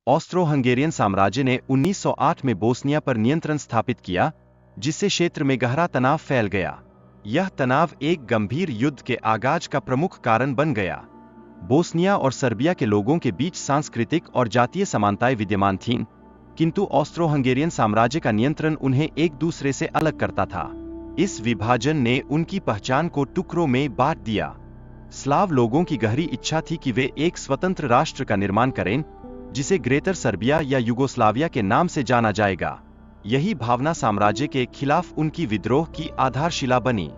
Austro Hungarian साम्राज्य ने 1908 में बोस्निया पर नियंत्रण स्थापित किया, जिससे क्षेत्र में गहरा तनाव फैल गया। यह तनाव एक गंभीर युद्ध के आगाज का प्रमुख कारण बन गया। बोस्निया और सर्बिया के लोगों के बीच सांस्कृतिक और जातीय समानताएं विद्यमान थीं, किंतु ऑस्ट्रो हंगेरियन साम्राज्य का नियंत्रण उन्हें एक दूसरे से अलग करता था। इस विभाजन ने उनकी पहचान को टुकड़ों में बांट दिया। स्लाव लोगों की गहरी इच्छा थी कि वे एक स्वतंत्र राष्ट्र का निर्माण करें, जिसे ग्रेटर सर्बिया या युगोस्लाविया के नाम से जाना जाएगा। यही भावना साम्राज्य के खिलाफ उनकी विद्रोह की आधारशिला बनी।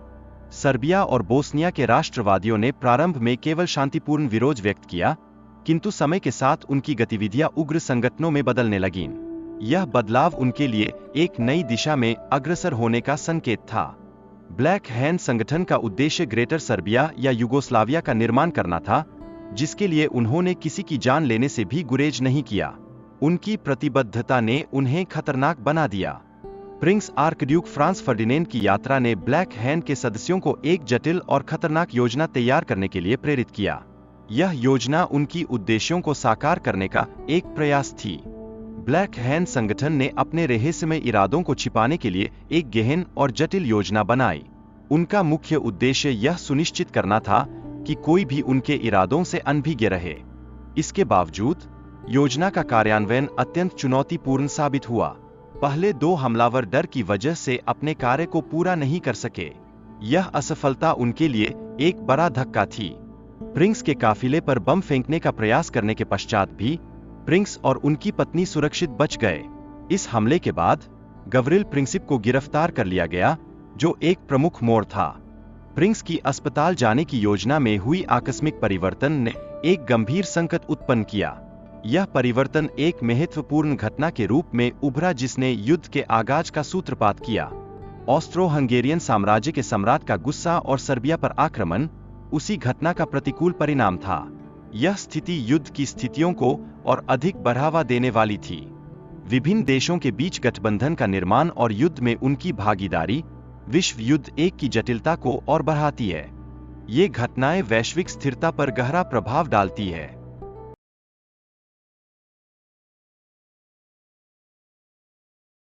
सर्बिया और बोस्निया के राष्ट्रवादियों ने प्रारंभ में केवल शांतिपूर्ण विरोध व्यक्त किया, किंतु समय के साथ उनकी गतिविधियां उग्र संगठनों में बदलने लगीं। यह बदलाव उनके लिए एक नई दिशा में अग्रसर होने का संकेत था। ब्लैक हैंड संगठन का उद्देश्य ग्रेटर सर्बिया या युगोस्लाविया का निर्माण करना था, जिसके लिए उन्होंने किसी की जान लेने से भी गुरेज नहीं किया। उनकी प्रतिबद्धता ने उन्हें खतरनाक बना दिया। प्रिंस आर्कड्यूक फ्रांस फर्डिनेंड की यात्रा ने ब्लैक हैंड के सदस्यों को एक जटिल और खतरनाक योजना तैयार करने के लिए प्रेरित किया। यह योजना उनकी उद्देश्यों को साकार करने का एक प्रयास थी। ब्लैक हैंड संगठन ने अपने रहस्यमय इरादों को छिपाने के लिए एक गहन और जटिल योजना बनाई। उनका मुख्य उद्देश्य यह सुनिश्चित करना था कि कोई भी उनके इरादों से अनभिज्ञ रहे। इसके बावजूद योजना का कार्यान्वयन अत्यंत चुनौतीपूर्ण साबित हुआ। पहले दो हमलावर डर की वजह से अपने कार्य को पूरा नहीं कर सके। यह असफलता उनके लिए एक बड़ा धक्का थी। प्रिंस के काफिले पर बम फेंकने का प्रयास करने के पश्चात भी प्रिंस और उनकी पत्नी सुरक्षित बच गए। इस हमले के बाद गवरिल प्रिंसिप को गिरफ्तार कर लिया गया, जो एक प्रमुख मोड़ था। प्रिंस की अस्पताल जाने की योजना में हुई आकस्मिक परिवर्तन ने एक गंभीर संकट उत्पन्न किया। यह परिवर्तन एक महत्वपूर्ण घटना के रूप में उभरा जिसने युद्ध के आगाज का सूत्रपात किया। ऑस्ट्रो हंगेरियन साम्राज्य के सम्राट का गुस्सा और सर्बिया पर आक्रमण उसी घटना का प्रतिकूल परिणाम था। यह स्थिति युद्ध की स्थितियों को और अधिक बढ़ावा देने वाली थी। विभिन्न देशों के बीच गठबंधन का निर्माण और युद्ध में उनकी भागीदारी विश्व युद्ध एक की जटिलता को और बढ़ाती है। ये घटनाएं वैश्विक स्थिरता पर गहरा प्रभाव डालती है।